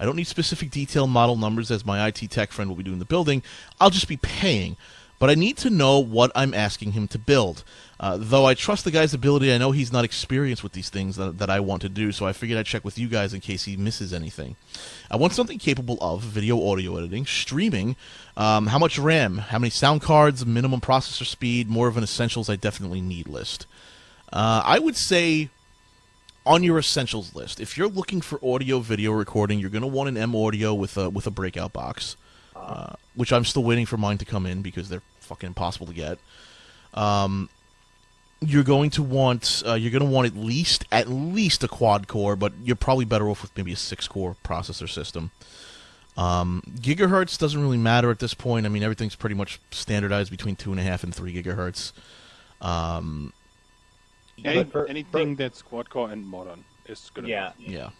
I don't need specific detail model numbers as my IT tech friend will be doing the building. I'll just be paying. But I need to know what I'm asking him to build. Though I trust the guy's ability, I know he's not experienced with these things that I want to do, so I figured I'd check with you guys in case he misses anything. I want something capable of video audio editing, streaming, how much RAM, how many sound cards, minimum processor speed, more of an essentials I definitely need list. I would say on your essentials list, if you're looking for audio video recording, you're going to want an M Audio with a breakout box, which I'm still waiting for mine to come in because they're fucking impossible to get. You're going to want at least a quad core, but you're probably better off with maybe a 6-core processor system. Gigahertz doesn't really matter at this point. I mean, everything's pretty much standardized between 2.5 and 3 gigahertz. Anything that's quad core and modern is good enough. Yeah.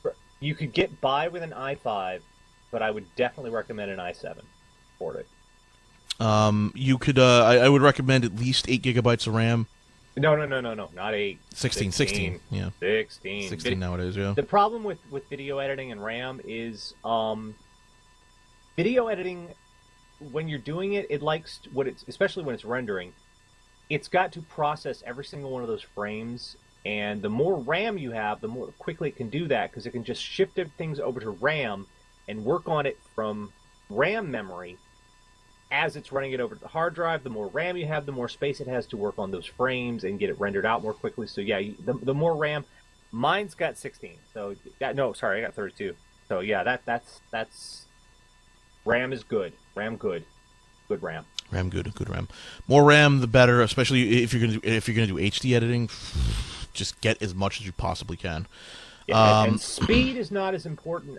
You could get by with an i5, but I would definitely recommend an i7 for it. You could. I would recommend at least 8 gigabytes of RAM. No, not 8. 16, yeah. 16 nowadays, yeah. The problem with video editing and RAM is video editing, when you're doing it, it likes especially when it's rendering, it's got to process every single one of those frames, and the more RAM you have, the more quickly it can do that, because it can just shift things over to RAM and work on it from RAM memory. As it's running it over to the hard drive, the more RAM you have, the more space it has to work on those frames and get it rendered out more quickly. So yeah, the more RAM. Mine's got 16. So no, sorry, I got 32. So yeah, that's RAM is good. RAM good. Good RAM. RAM good. Good RAM. More RAM, the better. Especially if you're gonna do HD editing, just get as much as you possibly can. Yeah, and speed is not as important.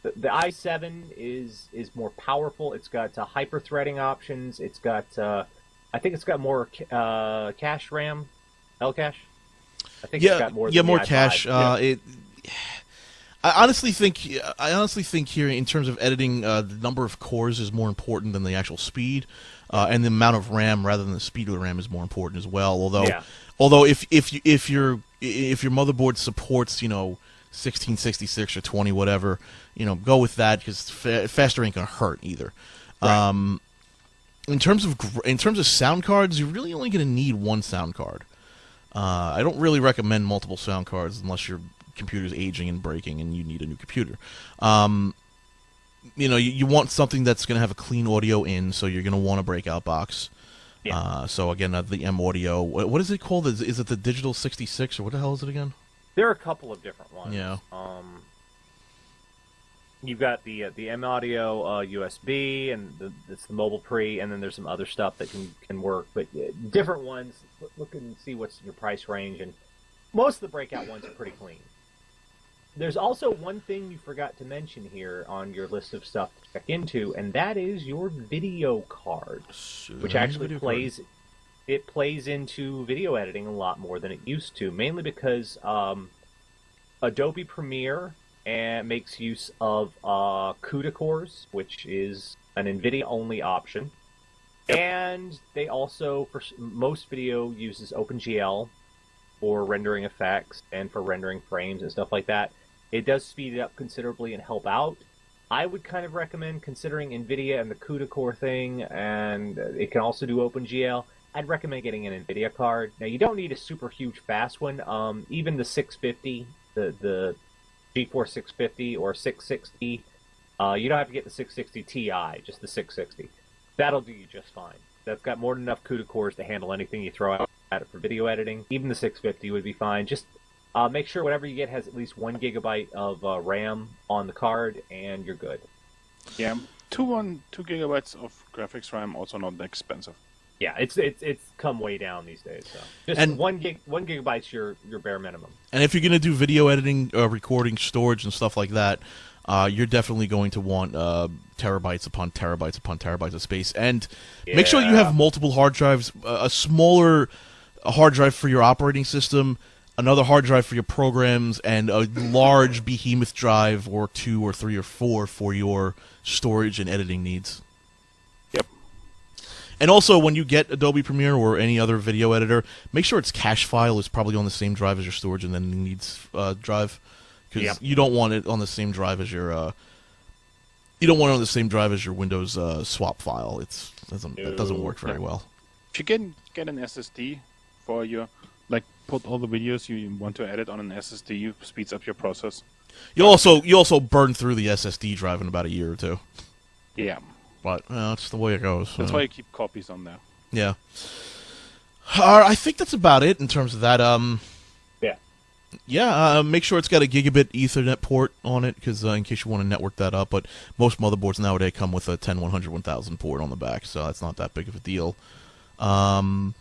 The i7 is more powerful. It's got hyper-threading options. It's got, I think it's got more cache RAM, L-cache. I think it's got more. Than more the cache. i5. I honestly think here in terms of editing, the number of cores is more important than the actual speed, and the amount of RAM rather than the speed of the RAM is more important as well. Although if your motherboard supports 1666 or 20 whatever, go with that, because faster ain't gonna hurt either. Right. In terms of sound cards, you're really only gonna need one sound card. I don't really recommend multiple sound cards unless your computer's aging and breaking and you need a new computer. You want something that's gonna have a clean audio in, so you're gonna want a breakout box. Yeah. So again, the M Audio. What is it called? Is it the Digital 66 or what the hell is it again? There are a couple of different ones. Yeah. You've got the M Audio USB, and it's the mobile pre, and then there's some other stuff that can work. But different ones. Look and see what's your price range, and most of the breakout ones are pretty clean. There's also one thing you forgot to mention here on your list of stuff to check into, and that is your video card, which actually plays. It plays into video editing a lot more than it used to, mainly because Adobe Premiere makes use of CUDA cores, which is an NVIDIA-only option. Yep. And they also, for most video, uses OpenGL for rendering effects and for rendering frames and stuff like that. It does speed it up considerably and help out. I would kind of recommend considering NVIDIA and the CUDA core thing, and it can also do OpenGL. I'd recommend getting an NVIDIA card. Now, you don't need a super huge fast one. Even the 650, the GeForce 650 or 660, you don't have to get the 660 Ti, just the 660. That'll do you just fine. That's got more than enough CUDA cores to handle anything you throw out at it for video editing. Even the 650 would be fine. Just make sure whatever you get has at least 1 gigabyte of RAM on the card, and you're good. Yeah, 2 gigabytes of graphics RAM, also not that expensive. Yeah, it's come way down these days. So just and 1 gigabyte's your bare minimum. And if you're going to do video editing, recording, storage, and stuff like that, you're definitely going to want terabytes upon terabytes upon terabytes of space. And make sure you have multiple hard drives, a smaller hard drive for your operating system, another hard drive for your programs, and a large behemoth drive or 2 or 3 or 4 for your storage and editing needs. And also, when you get Adobe Premiere or any other video editor, make sure its cache file is probably on the same drive as your storage and then needs drive, because Yep. you don't want it on the same drive as your Windows swap file. That doesn't work very well. If you get an SSD for your, like, put all the videos you want to edit on an SSD, speeds up your process. You also burn through the SSD drive in about a year or two. Yeah. But that's the way it goes. That's why you keep copies on there. Yeah. I think that's about it in terms of that. Yeah. Yeah, make sure it's got a gigabit Ethernet port on it, because in case you want to network that up. But most motherboards nowadays come with a 10100, 1000 port on the back, so that's not that big of a deal. I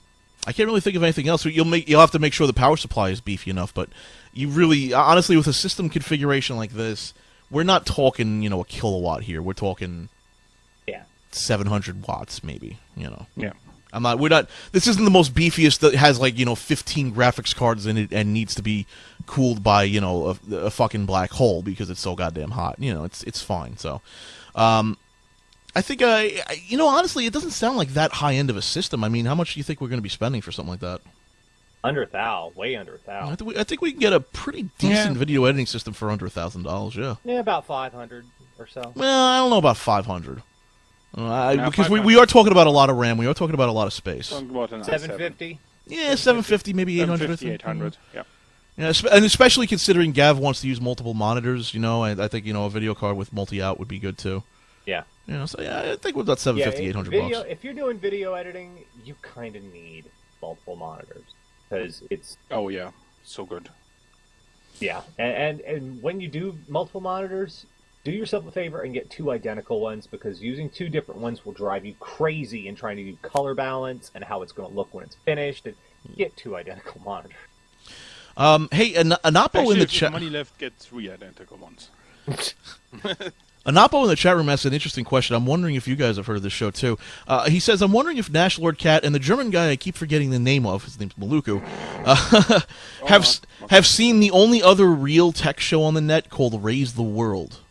can't really think of anything else. You'll have to make sure the power supply is beefy enough. But you really, honestly, with a system configuration like this, we're not talking a kilowatt here. We're talking 700 watts maybe. Yeah. This isn't the most beefiest that has 15 graphics cards in it and needs to be cooled by a fucking black hole because it's so goddamn hot. It's fine. So I think honestly, it doesn't sound like that high end of a system. I mean, how much do you think we're going to be spending for something like that? Under $1,000, way under $1,000. I think we can get a pretty decent video editing system for under $1,000. Yeah. Yeah, about 500 or so. Well, I don't know about 500. Because 500. we are talking about a lot of RAM. We are talking about a lot of space. Talking about an 750. Yeah, 750, maybe 800. 750, 800. Yeah. Yeah, and especially considering Gav wants to use multiple monitors. I think a video card with multi-out would be good too. Yeah. So yeah, I think with about 750, 800 bucks. If you're doing video editing, you kind of need multiple monitors because it's. Oh yeah, so good. Yeah, and when you do multiple monitors, do yourself a favor and get two identical ones, because using two different ones will drive you crazy in trying to do color balance and how it's going to look when it's finished. And get two identical monitors. Hey, Anapo in the chat. Money left, get 3 identical ones. Anapo in the chat room asked an interesting question. I'm wondering if you guys have heard of this show too. He says, "I'm wondering if Nash Lord Cat and the German guy I keep forgetting the name of, his name's Maluku, have seen the only other real tech show on the net called Raise the World."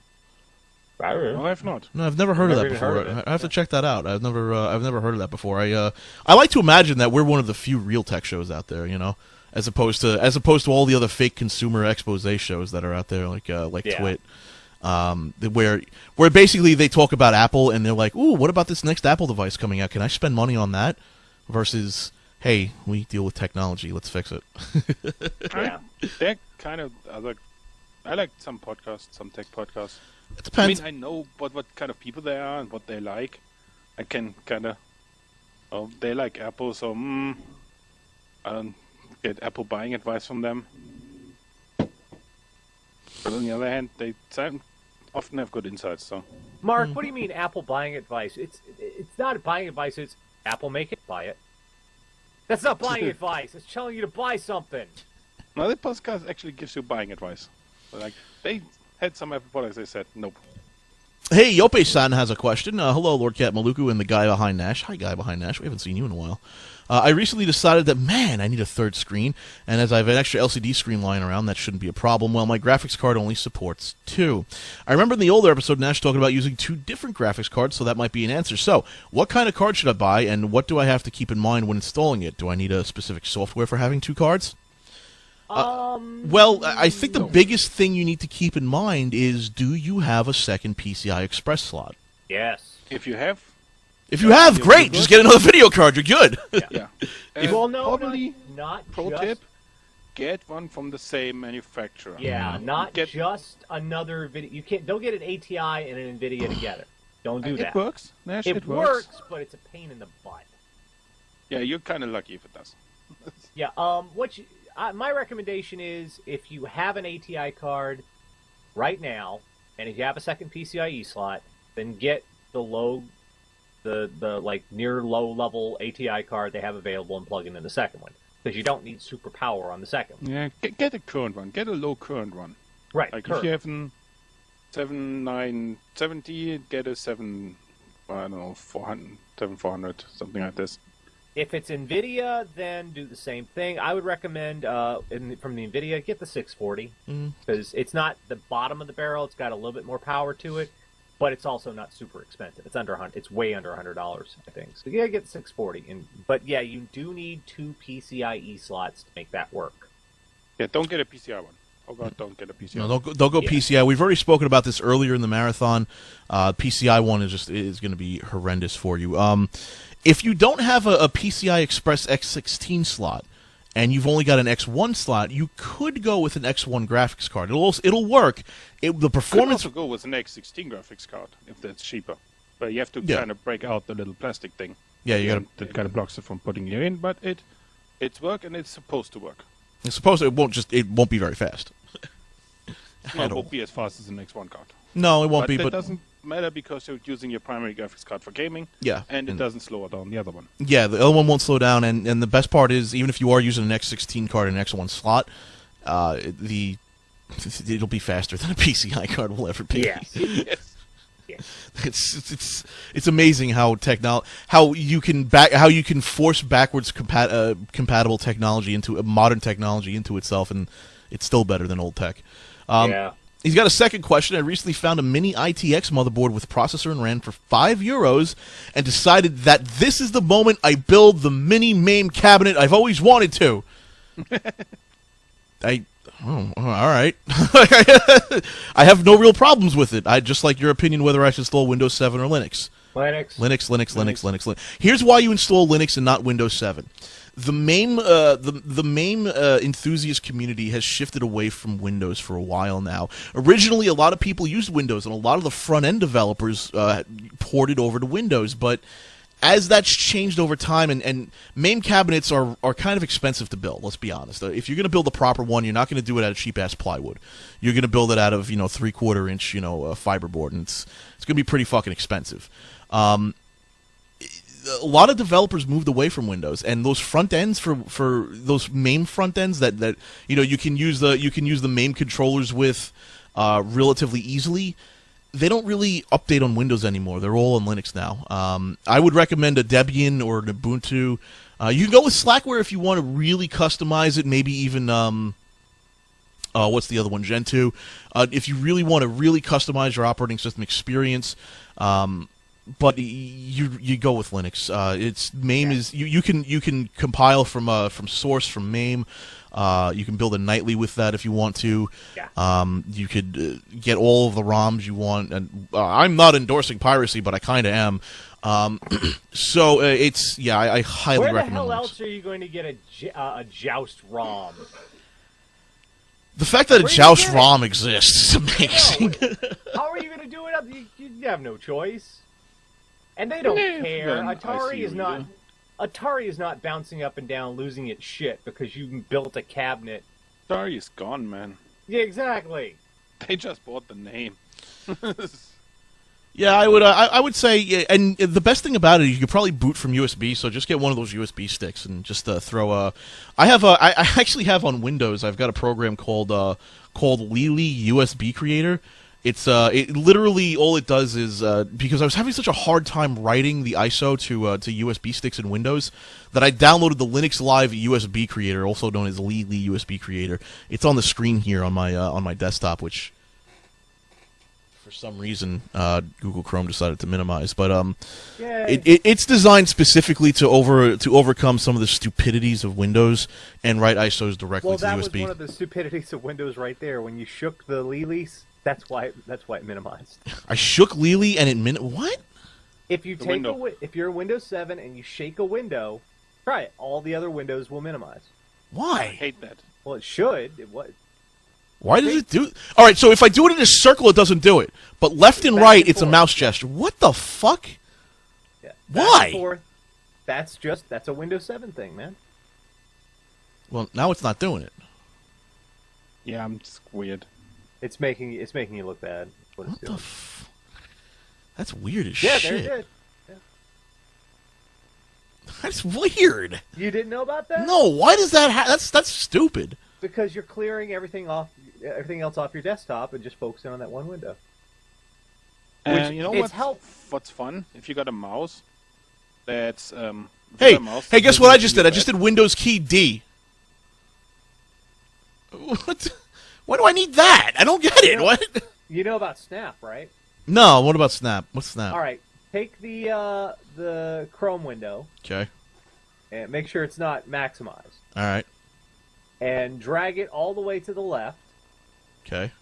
No, I have not. No, I've never heard of that even before. heard of it. I have to check that out. I've never heard of that before. I like to imagine that we're one of the few real tech shows out there, as opposed to all the other fake consumer expose shows that are out there, like Twit, where basically they talk about Apple and they're like, "Ooh, what about this next Apple device coming out? Can I spend money on that?" Versus, "Hey, we deal with technology. Let's fix it." Yeah. They're kind of other. I like some podcasts, some tech podcasts. It depends. I know what kind of people they are and what they like. I can kind of. Oh, they like Apple, so I don't get Apple buying advice from them. But on the other hand, they often have good insights. So, Mark, what do you mean Apple buying advice? It's not buying advice. It's Apple make it, buy it. That's not buying advice. It's telling you to buy something. now the podcast actually gives you buying advice. Like they had some Apple products, they said nope. Hey, Yope-san has a question. Hello, Lord Cat Maluku and the guy behind Nash. Hi, guy behind Nash. We haven't seen you in a while. I recently decided that, man, I need a third screen, and as I have an extra LCD screen lying around, that shouldn't be a problem. Well, my graphics card only supports 2. I remember in the older episode, Nash talking about using 2 different graphics cards, so that might be an answer. So, what kind of card should I buy, and what do I have to keep in mind when installing it? Do I need a specific software for having 2 cards? Well, I think the biggest thing you need to keep in mind is, do you have a second PCI Express slot? Yes. If you have, great! Just get another video card, you're good! yeah. Well, no, probably not pro just, tip: get one from the same manufacturer. Yeah, not Get- just another video. You can't. Don't get an ATI and an NVIDIA together. Don't do that. It works, Nash. It It works. but it's a pain in the butt. Yeah, you're kind of lucky if it does. Yeah. My recommendation is, if you have an ATI card right now, and if you have a second PCIe slot, then get the near low level ATI card they have available and plug in the second one, because you don't need super power on the second one. Yeah, get a current one. Get a low current one. Right. Like if you have a 7970, get a 7400, something like this. If it's NVIDIA, then do the same thing. I would recommend, from the NVIDIA, get the 640, because it's not the bottom of the barrel. It's got a little bit more power to it, but it's also not super expensive. It's under $100. It's way under $100, I think. So yeah, get the 640. But yeah, you do need 2 PCIe slots to make that work. Yeah, don't get a PCI one. Oh god, don't get a PCI. No, don't go PCI. We've already spoken about this earlier in the marathon. PCI one is going to be horrendous for you. If you don't have a PCI Express X16 slot and you've only got an X1 slot, you could go with an X1 graphics card. It'll work. The performance. You could also go with an X16 graphics card if that's cheaper, but you have to kind of break out the little plastic thing. Yeah, you got to. That kind of blocks it from putting you in, but it's work and it's supposed to work. It's supposed to. It won't be very fast. No, it won't be as fast as an X1 card. No, it won't be. But But it doesn't matter because you're using your primary graphics card for gaming. Yeah, and it doesn't slow down the other one. Yeah, the other one won't slow down, and the best part is even if you are using an X16 card and an X1 slot, it'll be faster than a PCI card will ever be. Yes. It's amazing how you can force backwards compatible technology into a modern technology into itself, and it's still better than old tech. Yeah. He's got a second question. I recently found a mini ITX motherboard with processor and RAM for €5 and decided that this is the moment I build the mini MAME cabinet I've always wanted to. All right. I have no real problems with it. I just like your opinion whether I should install Windows 7 or Linux. Linux. Here's why you install Linux and not Windows 7. The MAME enthusiast community has shifted away from Windows for a while now. Originally, a lot of people used Windows, and a lot of the front-end developers ported over to Windows, but as that's changed over time, and MAME cabinets are kind of expensive to build, let's be honest. If you're going to build the proper one, you're not going to do it out of cheap-ass plywood. You're going to build it out of, 3/4-inch, fiberboard, and it's going to be pretty fucking expensive. A lot of developers moved away from Windows, and those front ends for those MAME front ends that you can use the MAME controllers with relatively easily. They don't really update on Windows anymore. They're all on Linux now. I would recommend a Debian or an Ubuntu. You can go with Slackware if you want to really customize it. Maybe even what's the other one? Gentoo. If you really want to really customize your operating system experience. But you go with Linux. It's MAME is you can compile from source from MAME. You can build a nightly with that if you want to. Yeah. You could get all of the ROMs you want. And I'm not endorsing piracy, but I kind of am. So it's I highly recommend. Where the hell Linux. else are you going to get a Joust ROM? The fact that a Joust ROM exists is amazing. How are you going to do it up? You have no choice. And they don't care. Atari is not bouncing up and down, losing its shit because you built a cabinet. Atari is gone, man. Yeah, exactly. They just bought the name. Yeah, I would say, and the best thing about it is you could probably boot from USB. So just get one of those USB sticks and just throw a. I actually have on Windows. I've got a program called Lily USB Creator. It's it literally all it does is because I was having such a hard time writing the ISO to USB sticks in Windows that I downloaded the Linux Live USB Creator, also known as Lily USB Creator. It's on the screen here on my desktop, which for some reason Google Chrome decided to minimize. But it's designed specifically to overcome some of the stupidities of Windows and write ISOs directly to USB. Well, that was one of the stupidities of Windows right there when you shook the Lilies. That's why it minimized. I shook Lily and it what? If you if you're a Windows 7 and you shake a window, try it. All the other windows will minimize. Why? I hate that. Well, it should. Why does it do? All right, so if I do it in a circle, it doesn't do it. But left and right, it's a mouse gesture. What the fuck? Yeah. Why? That's a Windows 7 thing, man. Well, now it's not doing it. Yeah, it's weird. It's making you look bad. What the That's weird as shit. Yeah, there it is. Yeah. That's weird. You didn't know about that? No. Why does that? That's stupid. Because you're clearing everything else off your desktop and just focusing on that one window. And you know what's fun? If you got a mouse, that's hey, guess what I just did? I just did Windows key D. What? Why do I need that? I don't get it. What? You know about Snap, right? No. What about Snap? What's Snap? All right. Take the Chrome window. Okay. And make sure it's not maximized. All right. And drag it all the way to the left. Okay.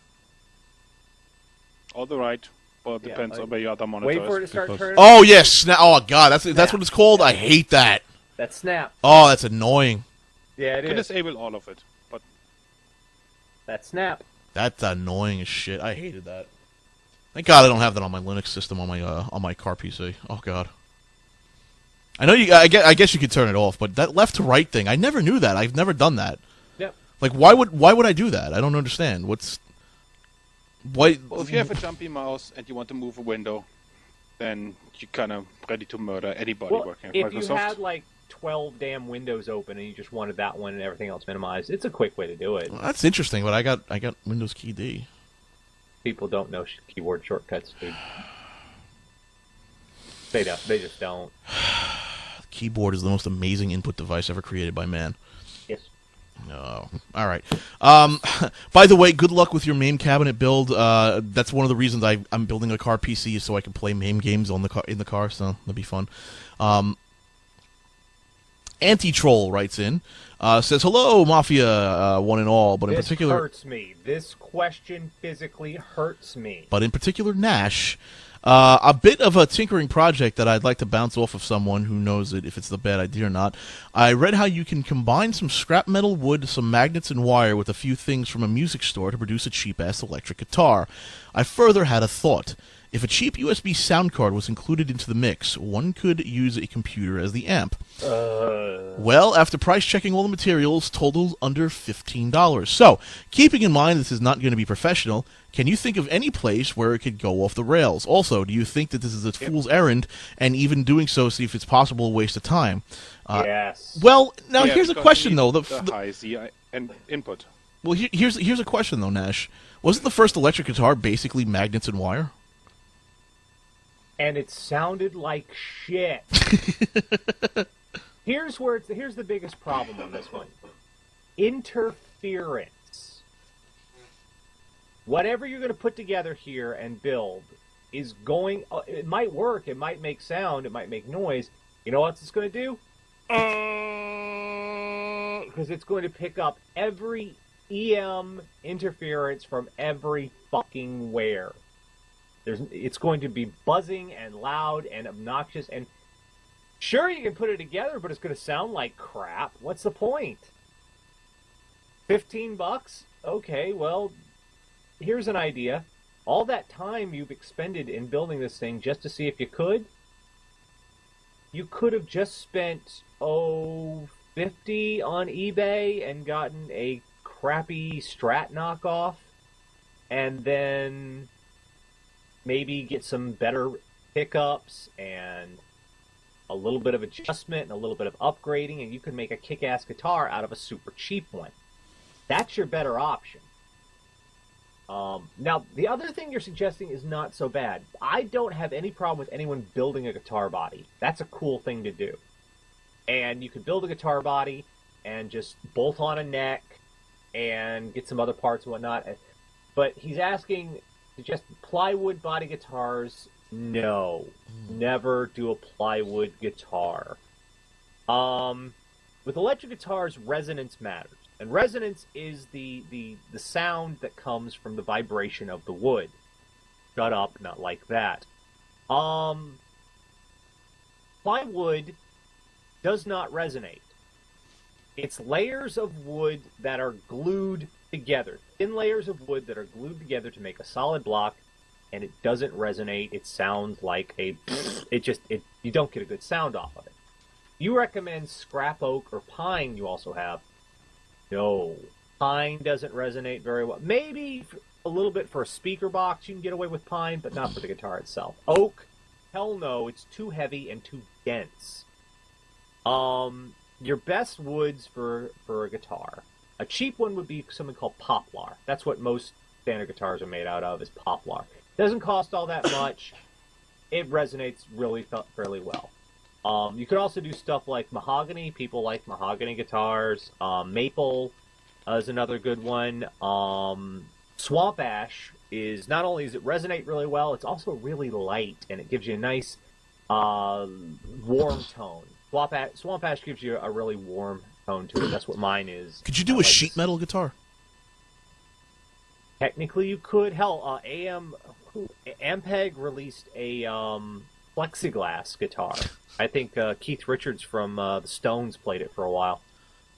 All the right, but it depends on where your other monitor Wait for it is. to start turning. Oh yes. Oh god, that's what it's called. I hate that. That's snap. Oh, that's annoying. Yeah, You it can is. disable all of it, but That's snap. That's annoying as shit. I hated that. Thank God I don't have that on my Linux system on my car PC. Oh god. I know you. I guess you could turn it off, but that left to right thing, I never knew that. I've never done that. Yep. Like, why would I do that? I don't understand. Why? well, if you have a jumpy mouse and you want to move a window, then you're kind of ready to murder anybody Well, working at if Microsoft. you had like 12 damn windows open and you just wanted that one and everything else minimized, it's a quick way to do it. Well, that's interesting, but I got Windows Key D. People don't know keyboard shortcuts, dude. They don't. They just don't. The keyboard is the most amazing input device ever created by man. Yes. No. All right. By the way, good luck with your MAME cabinet build. That's one of the reasons I'm building a car PC is so I can play MAME games in the car. So that'll be fun. Anti-Troll writes in, says, hello, Mafia, one and all, but in This particular... hurts me. This question physically hurts me. But in particular, Nash, a bit of a tinkering project that I'd like to bounce off of someone who knows if it's a bad idea or not. I read how you can combine some scrap metal wood, some magnets and wire with a few things from a music store to produce a cheap-ass electric guitar. I further had a thought. If a cheap USB sound card was included into the mix, one could use a computer as the amp. Well, after price-checking all the materials, totaled under $15. So, keeping in mind this is not going to be professional, can you think of any place where it could go off the rails? Also, do you think that this is a fool's errand, and even doing so, see if it's possible a waste of time? Yes. Well, now Yeah, here's a because question, you though. need the high CI and input. Well, here's a question, though, Nash. Wasn't the first electric guitar basically magnets and wire? And it sounded like shit. Here's the biggest problem on this one. Interference. Whatever you're going to put together here and build is going... it might work, it might make sound, it might make noise. You know what it's going to do? Because it's going to pick up every EM interference from every fucking where. It's going to be buzzing and loud and obnoxious, and sure, you can put it together, but it's going to sound like crap. What's the point? $15? Okay, well, here's an idea. All that time you've expended in building this thing just to see if you could have just spent, $50 on eBay and gotten a crappy Strat knockoff, and then maybe get some better pickups and a little bit of adjustment and a little bit of upgrading, and you can make a kick-ass guitar out of a super cheap one. That's your better option. Now, the other thing you're suggesting is not so bad. I don't have any problem with anyone building a guitar body. That's a cool thing to do. And you could build a guitar body and just bolt on a neck and get some other parts and whatnot. But he's asking... just plywood body guitars, no. Never do a plywood guitar. With electric guitars, resonance matters. And resonance is the sound that comes from the vibration of the wood. Shut up, not like that. Plywood does not resonate. It's layers of wood that are glued together. Thin layers of wood that are glued together to make a solid block, and it doesn't resonate. It sounds like you don't get a good sound off of it. You recommend scrap oak or pine you also have. No. Pine doesn't resonate very well. Maybe a little bit for a speaker box you can get away with pine, but not for the guitar itself. Oak, hell no, it's too heavy and too dense. Your best woods for a guitar. A cheap one would be something called poplar. That's what most standard guitars are made out of, is poplar. Doesn't cost all that much. It resonates really fairly well. You could also do stuff like mahogany. People like mahogany guitars. Maple is another good one. Swamp ash is, not only does it resonate really well, it's also really light, and it gives you a nice warm tone. Swamp ash gives you a really warm tone to it. That's what mine is. Could you do a sheet metal guitar? Technically, you could. Hell, Ampeg released a plexiglass guitar. I think Keith Richards from the Stones played it for a while.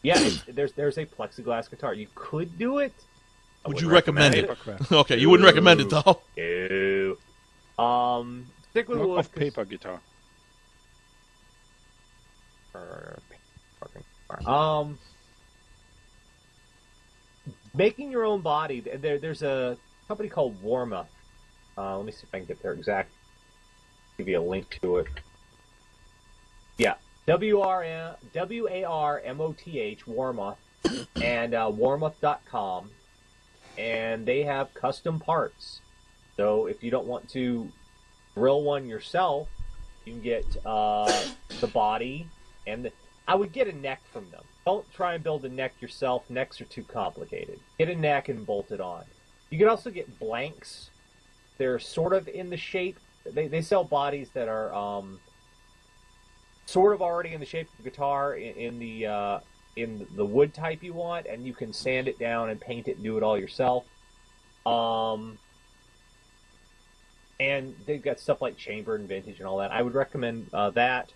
Yeah, there's a plexiglass guitar. You could do it. Would you recommend it? Papercraft. Okay, you wouldn't recommend it though. Ew. Stick with Not wood. of paper guitar. Making your own body. There's a company called Warma. Let me see if I can get their exact. Give you a link to it. Yeah, WARMOTH, Warmoth, and warmoth.com, and they have custom parts. So if you don't want to drill one yourself, you can get the body, and I would get a neck from them. Don't try and build a neck yourself. Necks are too complicated. Get a neck and bolt it on. You can also get blanks. They're sort of in the shape. They sell bodies that are sort of already in the shape of a guitar in the wood type you want, and you can sand it down and paint it and do it all yourself. And they've got stuff like chamber and vintage and all that. I would recommend that.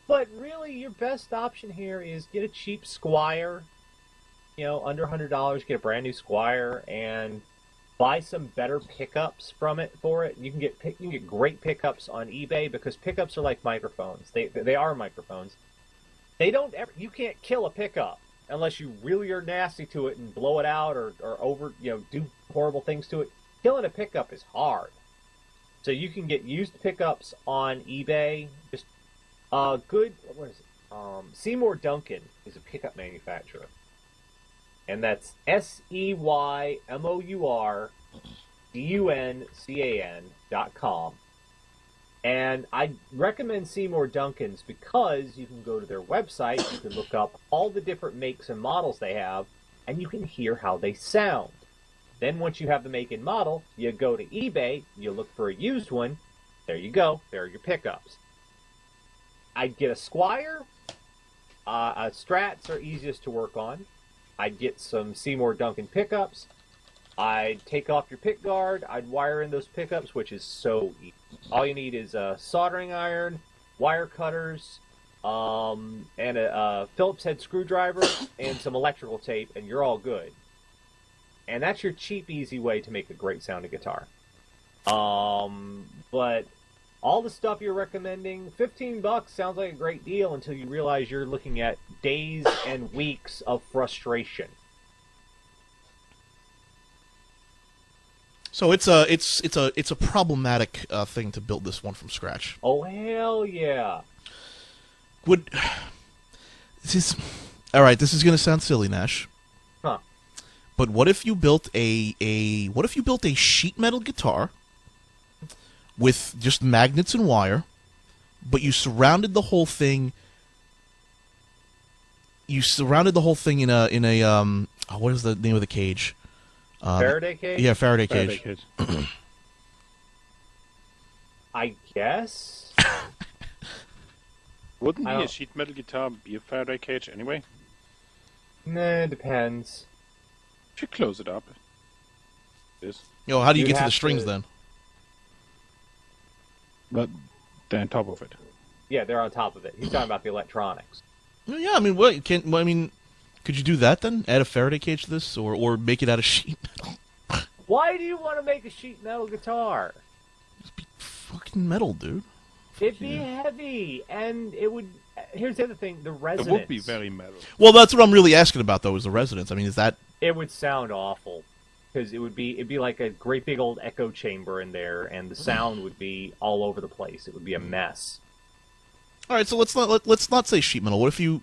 But really, your best option here is get a cheap Squire, under $100. Get a brand new Squire and buy some better pickups for it. You can get great pickups on eBay because pickups are like microphones. They are microphones. You can't kill a pickup unless you really are nasty to it and blow it out or do horrible things to it. Killing a pickup is hard. So you can get used pickups on eBay. Just good. What is it? Seymour Duncan is a pickup manufacturer, and that's SeymourDuncan.com. And I recommend Seymour Duncan's because you can go to their website, you can look up all the different makes and models they have, and you can hear how they sound. Then once you have the make and model, you go to eBay, you look for a used one, there you go, there are your pickups. I'd get a Squire, Strats are easiest to work on. I'd get some Seymour Duncan pickups. I'd take off your pick guard, I'd wire in those pickups, which is so easy. All you need is a soldering iron, wire cutters, and a Phillips head screwdriver, and some electrical tape, and you're all good. And that's your cheap, easy way to make a great sounding guitar. But all the stuff you're recommending, $15 sounds like a great deal until you realize you're looking at days and weeks of frustration. So it's a problematic thing to build this one from scratch. Oh hell yeah! All right? This is going to sound silly, Nash. Huh? But what if you built a sheet metal guitar with just magnets and wire, but you surrounded the whole thing. You surrounded the whole thing in a what is the name of the cage? Faraday cage? Yeah, Faraday cage. I guess. Wouldn't a sheet metal guitar be a Faraday cage anyway? Nah, it depends. If you close it up. How do you get to the strings then? But they're on top of it. Yeah, they're on top of it. He's talking about the electronics. Yeah, I mean, could you do that then? Add a Faraday cage to this, or make it out of sheet metal? Why do you want to make a sheet metal guitar? It'd be fucking metal, dude. It'd be heavy, and it would. Here's the other thing: the resonance. It would be very metal. Well, that's what I'm really asking about, though, is the resonance. I mean, is that? It would sound awful because it'd be like a great big old echo chamber in there, and the sound would be all over the place. It would be a mess. All right, so let's not say sheet metal. What if you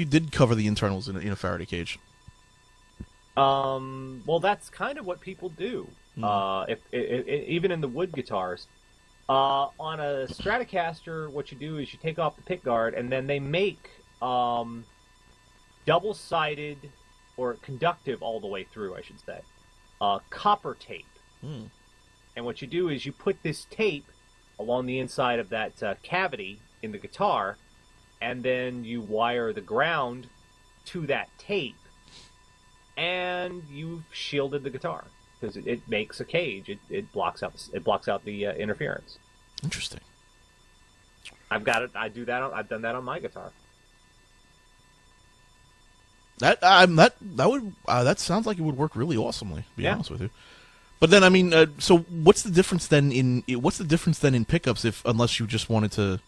did cover the internals in a Faraday cage? Well, that's kind of what people do. If even in the wood guitars, on a Stratocaster, what you do is you take off the pick guard, and then they make double-sided or conductive all the way through, I should say, copper tape. And what you do is you put this tape along the inside of that cavity in the guitar, and then you wire the ground to that tape, and you've shielded the guitar because it makes a cage. It blocks out the interference. Interesting. I've got it. I've done that on my guitar. That sounds like it would work really awesomely. To be honest with you. But then, I mean, so what's the difference then in pickups unless you just wanted to?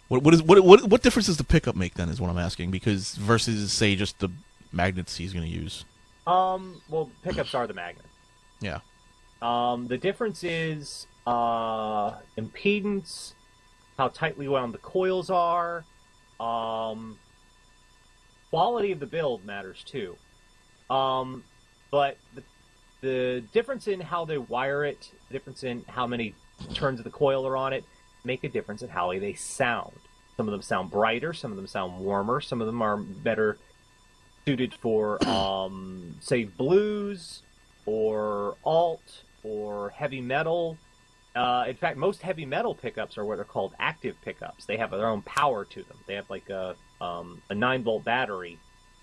What difference does the pickup make then? Is what I'm asking, because versus say just the magnets he's going to use. Well, pickups are the magnet. Yeah. The difference is impedance, how tightly wound the coils are, quality of the build matters too. But the difference in how they wire it, the difference in how many turns of the coil are on it, make a difference in how they sound. Some of them sound brighter, some of them sound warmer, some of them are better suited for, say, blues or alt or heavy metal. In fact, most heavy metal pickups are what are called active pickups. They have their own power to them. They have like a 9-volt battery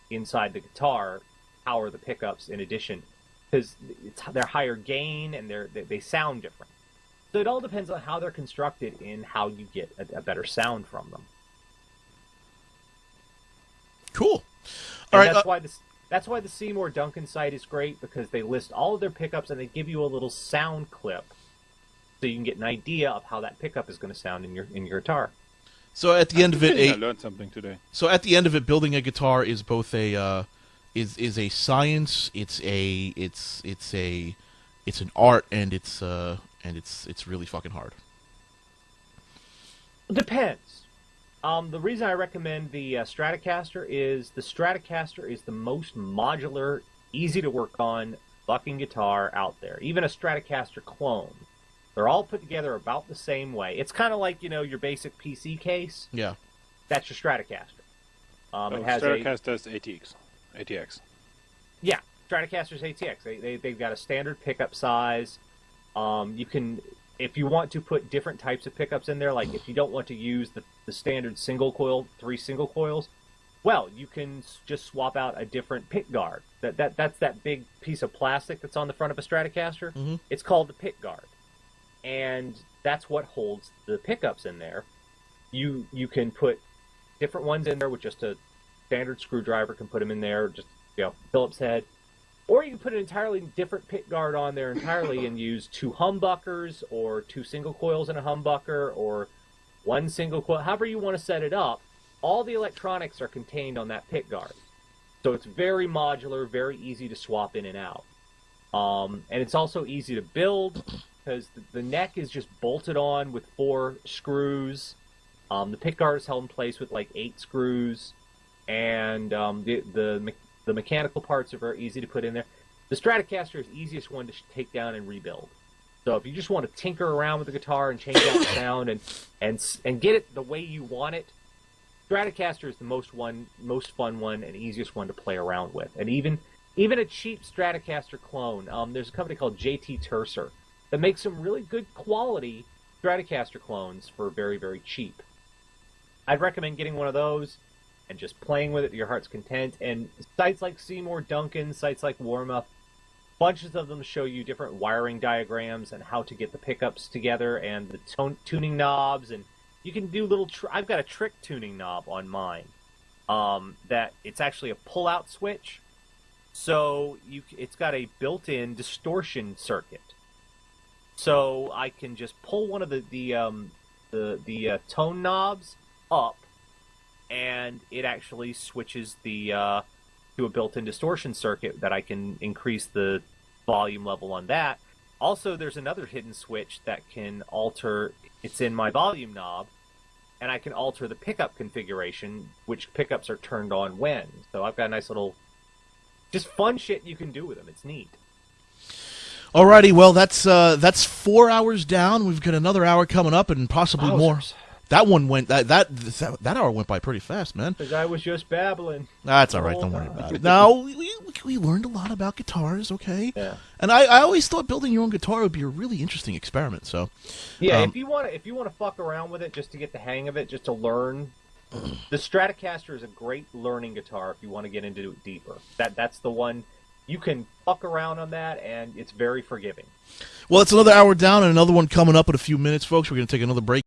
inside the guitar to power the pickups in addition, because they're higher gain and they sound different. So it all depends on how they're constructed in how you get a better sound from them. Cool. All right. That's why the Seymour Duncan site is great, because they list all of their pickups and they give you a little sound clip, so you can get an idea of how that pickup is going to sound in your guitar. So at the end of it, I learned something today. So at the end of it, building a guitar is both a is a science. It's an art, and it's really fucking hard. Depends. The reason I recommend the Stratocaster is the most modular, easy to work on fucking guitar out there. Even a Stratocaster clone. They're all put together about the same way. It's kind of like, your basic PC case. Yeah. That's your Stratocaster. It has Stratocaster's ATX. Yeah, Stratocaster's ATX. They've got a standard pickup size. You can, if you want to put different types of pickups in there, like if you don't want to use the standard single coil, 3 single coils, well, you can just swap out a different pick guard. That's that big piece of plastic that's on the front of a Stratocaster. Mm-hmm. It's called the pick guard. And that's what holds the pickups in there. You can put different ones in there with just a standard screwdriver, can put them in there, just Phillips head. Or you can put an entirely different pick guard on there entirely and use 2 humbuckers or 2 single coils in a humbucker or 1 single coil. However you want to set it up, all the electronics are contained on that pick guard. So it's very modular, very easy to swap in and out. And it's also easy to build, because the neck is just bolted on with 4 screws. The pick guard is held in place with like 8 screws, and the mechanical parts are very easy to put in there. The Stratocaster is the easiest one to take down and rebuild. So if you just want to tinker around with the guitar and change out the sound and get it the way you want it, Stratocaster is the most fun one and easiest one to play around with. And even a cheap Stratocaster clone, there's a company called JT Terser that makes some really good quality Stratocaster clones for very, very cheap. I'd recommend getting one of those and just playing with it to your heart's content. And sites like Seymour Duncan, sites like Warmup, bunches of them show you different wiring diagrams and how to get the pickups together and the tuning knobs. And you can do little... I've got a trick tuning knob on mine that it's actually a pull-out switch. So it's got a built-in distortion circuit. So I can just pull one of the tone knobs up, and it actually switches to a built-in distortion circuit that I can increase the volume level on that. Also, there's another hidden switch that can alter. It's in my volume knob, and I can alter the pickup configuration, which pickups are turned on when. So I've got a nice little, just fun shit you can do with them. It's neat. Alrighty, well that's 4 hours down. We've got another hour coming up, and possibly more. That one went that hour went by pretty fast, man. Because I was just babbling. That's all right. Don't worry about it. Now we learned a lot about guitars, okay? Yeah. And I always thought building your own guitar would be a really interesting experiment. So yeah, if you want to fuck around with it just to get the hang of it, just to learn The Stratocaster is a great learning guitar if you want to get into it deeper. That's the one. You can fuck around on that, and it's very forgiving. Well, it's another hour down and another one coming up in a few minutes, folks. We're going to take another break.